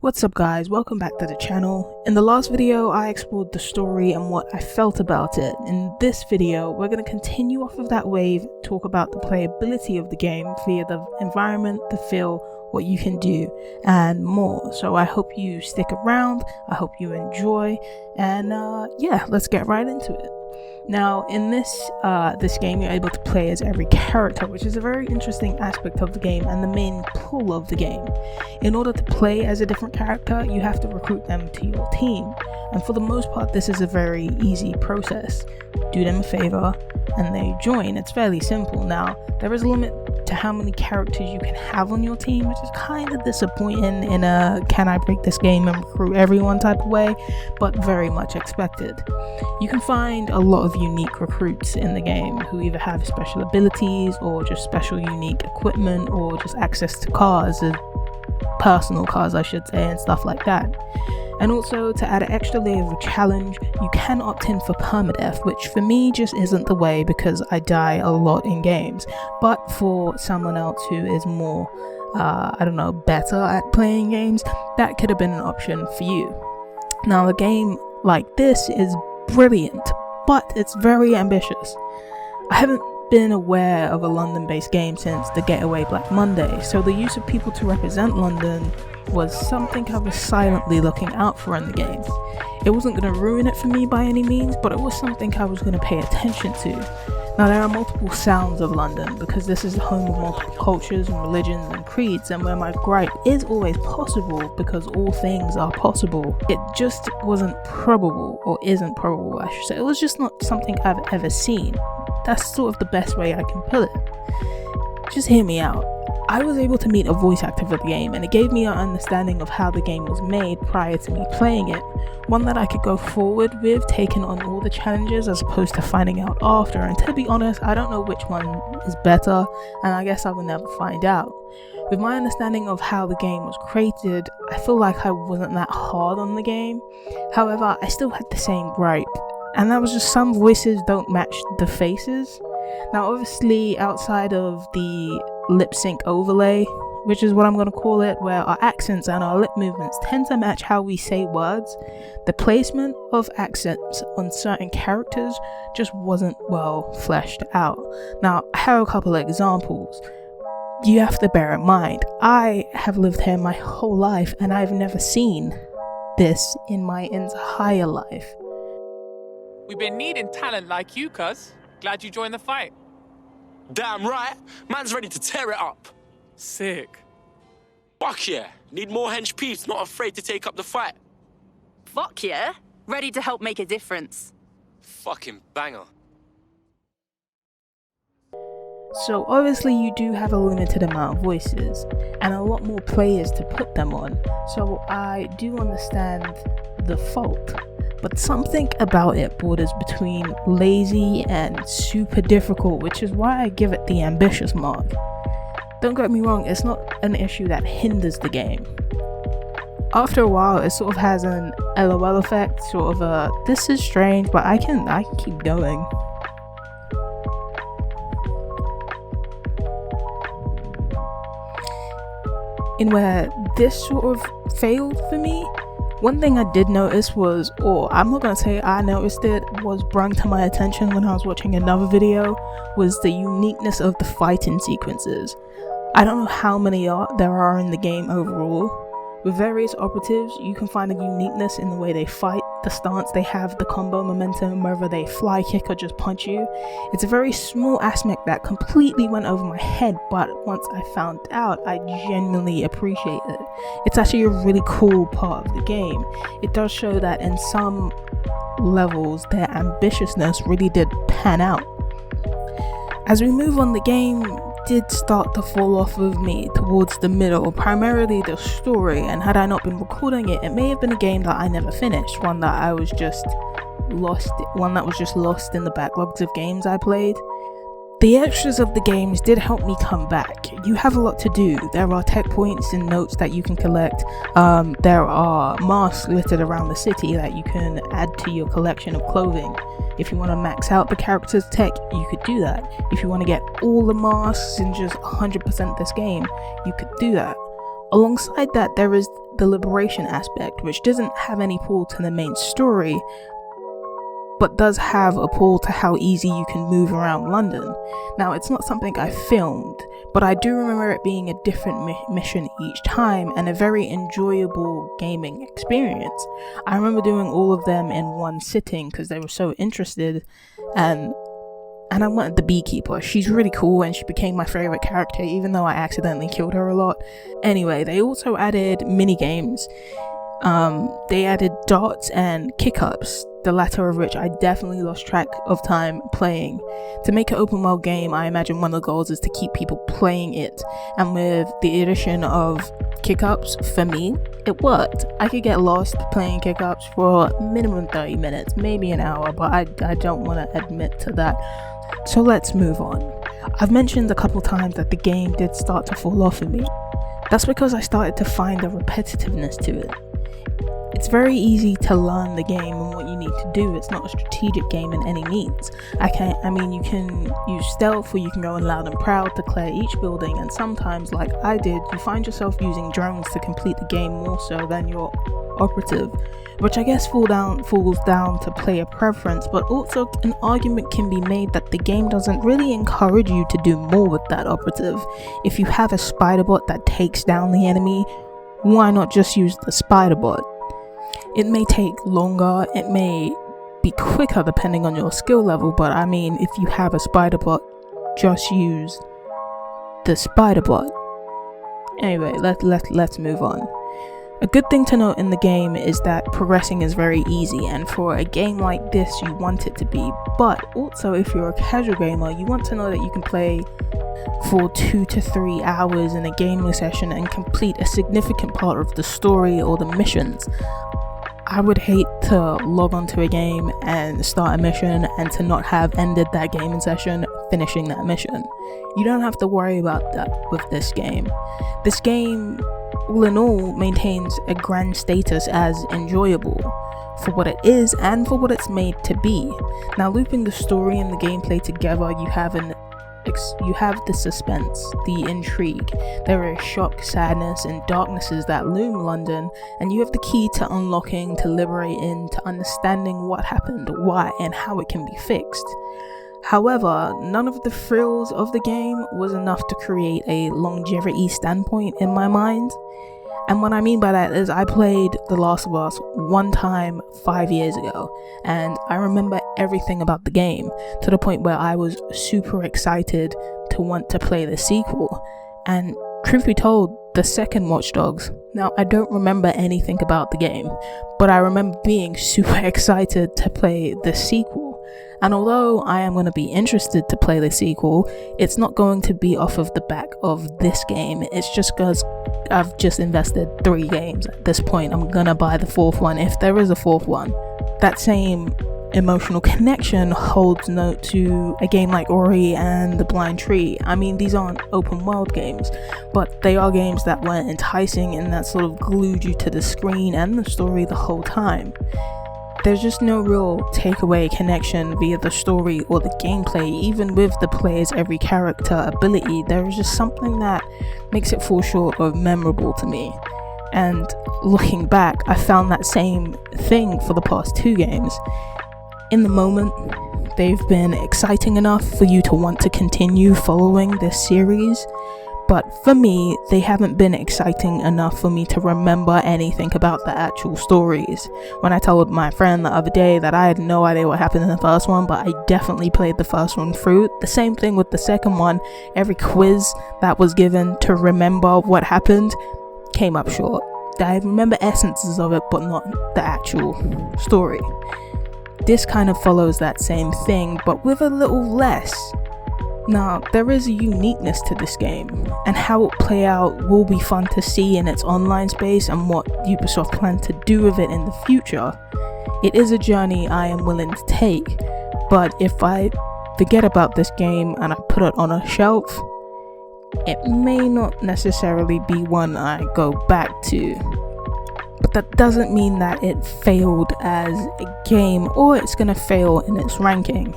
What's up guys, welcome back to the channel. In the last video I explored the story and what I felt about it. In this video we're going to continue off of that wave, talk about the playability of the game via the environment, the feel, what you can do and more. So I hope you stick around, I hope you enjoy, and yeah, let's get right into it. Now in this game you're able to play as every character, which is a very interesting aspect of the game and the main pull of the game. In order to play as a different character you have to recruit them to your team, and for the most part this is a very easy process. Do them a favor and they join. It's fairly simple. Now there is a limit to how many characters you can have on your team, which is kind of disappointing in a can I break this game and recruit everyone type of way, but very much expected. You can find a lot of unique recruits in the game who either have special abilities or just special unique equipment or just access to cars, personal cars I should say, and stuff like that. And also, to add an extra layer of a challenge, you can opt in for permadeath, which for me just isn't the way because I die a lot in games. But for someone else who is more, better at playing games, that could have been an option for you. Now, a game like this is brilliant, but it's very ambitious. I haven't been aware of a London-based game since The Getaway Black Monday, so the use of people to represent London was something I was silently looking out for in the game. It wasn't going to ruin it for me by any means, but it was something I was going to pay attention to. Now there are multiple sounds of London because this is the home of multiple cultures and religions and creeds, and where my gripe is always possible because all things are possible, it just wasn't probable, or isn't probable I should say. It was just not something I've ever seen. That's sort of the best way I can put it. Just hear me out. I was able to meet a voice actor for the game, and it gave me an understanding of how the game was made prior to me playing it, one that I could go forward with, taking on all the challenges as opposed to finding out after. And to be honest, I don't know which one is better, and I guess I will never find out. With my understanding of how the game was created, I feel like I wasn't that hard on the game. However, I still had the same gripe, and that was just some voices don't match the faces. Now obviously outside of the lip sync overlay, which is what I'm going to call it, where our accents and our lip movements tend to match how we say words, the placement of accents on certain characters just wasn't well fleshed out. Now I have a couple of examples. You have to bear in mind, I have lived here my whole life and I've never seen this in my entire life. We've been needing talent like you, cuz. Glad you joined the fight. Damn right. Man's ready to tear it up. Sick. Fuck yeah. Need more hench peeps not afraid to take up the fight. Fuck yeah. Ready to help make a difference. Fucking banger. So obviously you do have a limited amount of voices and a lot more players to put them on, so I do understand the fault. But something about it borders between lazy and super difficult, which is why I give it the ambitious mark. Don't get me wrong, it's not an issue that hinders the game. After a while it sort of has an LOL effect, sort of a this is strange but I can keep going. In where this sort of failed for me, one thing I did notice was, or I'm not going to say I noticed it, was brought to my attention when I was watching another video, was the uniqueness of the fighting sequences. I don't know how many there are in the game overall. With various operatives, you can find a uniqueness in the way they fight, the stance they have, the combo momentum, whether they fly kick or just punch you. It's a very small aspect that completely went over my head, but once I found out, I genuinely appreciate it. It's actually a really cool part of the game. It does show that in some levels, their ambitiousness really did pan out. As we move on, the game did start to fall off of me towards the middle, primarily the story, and had I not been recording it, it may have been a game that I never finished, one that was just lost in the backlogs of games I played. The extras of the games did help me come back. You have a lot to do. There are tech points and notes that you can collect. There are masks littered around the city that you can add to your collection of clothing. If you want to max out the character's tech, you could do that. If you want to get all the masks and just 100% this game, you could do that. Alongside that, there is the liberation aspect, which doesn't have any pull to the main story, but does have a pull to how easy you can move around London. Now, it's not something I filmed, but I do remember it being a different mission each time and a very enjoyable gaming experience. I remember doing all of them in one sitting because they were so interested, and I wanted the beekeeper. She's really cool and she became my favorite character, even though I accidentally killed her a lot. Anyway, they also added mini games. They added darts and kick-ups, the latter of which I definitely lost track of time playing. To make an open world game, I imagine one of the goals is to keep people playing it, and with the addition of kick-ups, for me, it worked. I could get lost playing kick-ups for minimum 30 minutes, maybe an hour, but I don't want to admit to that. So let's move on. I've mentioned a couple times that the game did start to fall off for me. That's because I started to find a repetitiveness to it. It's very easy to learn the game and what you need to do. It's not a strategic game in any means. You can use stealth, or you can go in loud and proud to clear each building, and sometimes, like I did, you find yourself using drones to complete the game more so than your operative, which I guess falls down to player preference, but also an argument can be made that the game doesn't really encourage you to do more with that operative. If you have a spider bot that takes down the enemy, why not just use the spider bot? It may take longer, it may be quicker depending on your skill level, but I mean, if you have a spider bot, just use the spider bot. Anyway, let's move on. A good thing to note in the game is that progressing is very easy, and for a game like this you want it to be, but also if you're a casual gamer, you want to know that you can play for 2 to 3 hours in a gaming session and complete a significant part of the story or the missions. I would hate to log onto a game and start a mission and to not have ended that gaming session finishing that mission. You don't have to worry about that with this game. This game, all in all, maintains a grand status as enjoyable for what it is and for what it's made to be. Now, looping the story and the gameplay together, you have the suspense, the intrigue. There is shock, sadness, and darknesses that loom London, and you have the key to unlocking, to liberating, to understanding what happened, why, and how it can be fixed. However, none of the thrills of the game was enough to create a longevity standpoint in my mind. And what I mean by that is I played The Last of Us one time 5 years ago, and I remember everything about the game to the point where I was super excited to want to play the sequel. And truth be told, the second Watch Dogs, now I don't remember anything about the game, but I remember being super excited to play the sequel. And although I am going to be interested to play the sequel, it's not going to be off of the back of this game. It's just because I've just invested 3 games at this point. I'm gonna buy the 4th one if there is a 4th one. That same emotional connection holds note to a game like Ori and The Blind Tree. I mean, these aren't open world games, but they are games that were enticing and that sort of glued you to the screen and the story the whole time. There's just no real takeaway connection via the story or the gameplay. Even with the player's every character ability, there is just something that makes it fall short of memorable to me. And looking back, I found that same thing for the past 2 games. In the moment, they've been exciting enough for you to want to continue following this series, but for me, they haven't been exciting enough for me to remember anything about the actual stories. When I told my friend the other day that I had no idea what happened in the first one, but I definitely played the first one through, the same thing with the second one. Every quiz that was given to remember what happened came up short. I remember essences of it, but not the actual story. This kind of follows that same thing, but with a little less. Now, there is a uniqueness to this game, and how it will play out will be fun to see in its online space and what Ubisoft plan to do with it in the future. It is a journey I am willing to take, but if I forget about this game and I put it on a shelf, it may not necessarily be one I go back to. But that doesn't mean that it failed as a game or it's gonna fail in its ranking.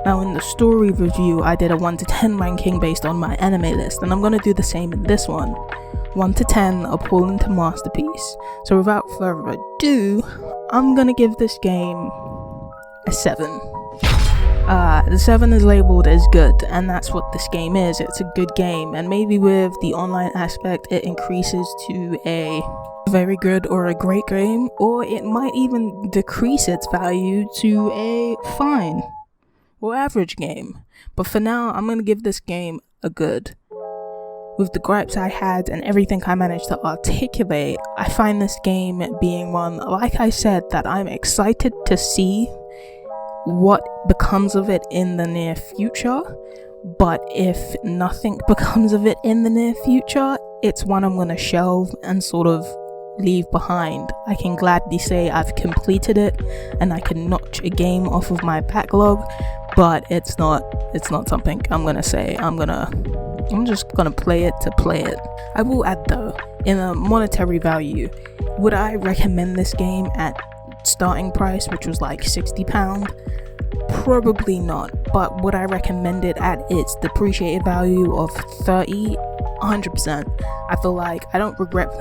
Now, in the story review, I did a 1 to 10 ranking based on my anime list, and I'm gonna do the same in this one. 1 to 10, appalling to masterpiece. So without further ado, I'm gonna give this game a 7. The 7 is labeled as good, and that's what this game is. It's a good game, and maybe with the online aspect it increases to a very good or a great game, or it might even decrease its value to a fine or average game. But for now, I'm gonna give this game a good. With the gripes I had and everything I managed to articulate, I find this game being one, like I said, that I'm excited to see what becomes of it in the near future. But if nothing becomes of it in the near future, it's one I'm gonna shelve and sort of leave behind. I can gladly say I've completed it and I can notch a game off of my backlog, but it's not something I'm gonna say I'm just gonna play it to play it. I will add though, in a monetary value, would I recommend this game at starting price, which was like £60? Probably not. But would I recommend it at its depreciated value of 30? 100%. I feel like I don't regret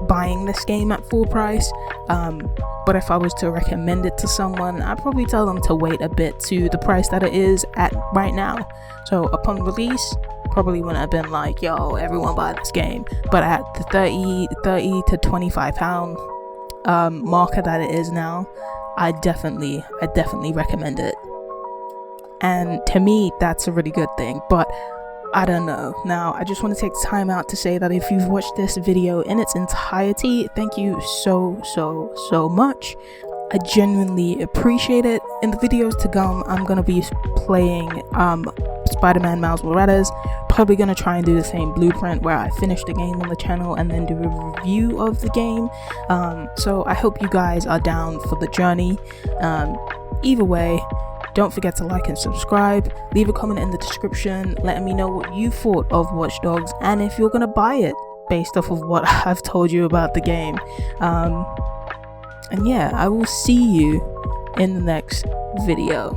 buying this game at full price, but if I was to recommend it to someone, I'd probably tell them to wait a bit to the price that it is at right now. So upon release, probably wouldn't have been like, yo, everyone buy this game. But at the 30 to £25 marker that it is now, I definitely recommend it. And to me, that's a really good thing. But I don't know. Now, I just want to take time out to say that if you've watched this video in its entirety, thank you so much. I genuinely appreciate it. In the videos to come, I'm going to be playing Spider-Man Miles Morales. Probably going to try and do the same blueprint where I finish the game on the channel and then do a review of the game. So I hope you guys are down for the journey. Either way, don't forget to like and subscribe. Leave a comment in the description letting me know what you thought of Watch Dogs and if you're gonna buy it based off of what I've told you about the game. And yeah, I will see you in the next video.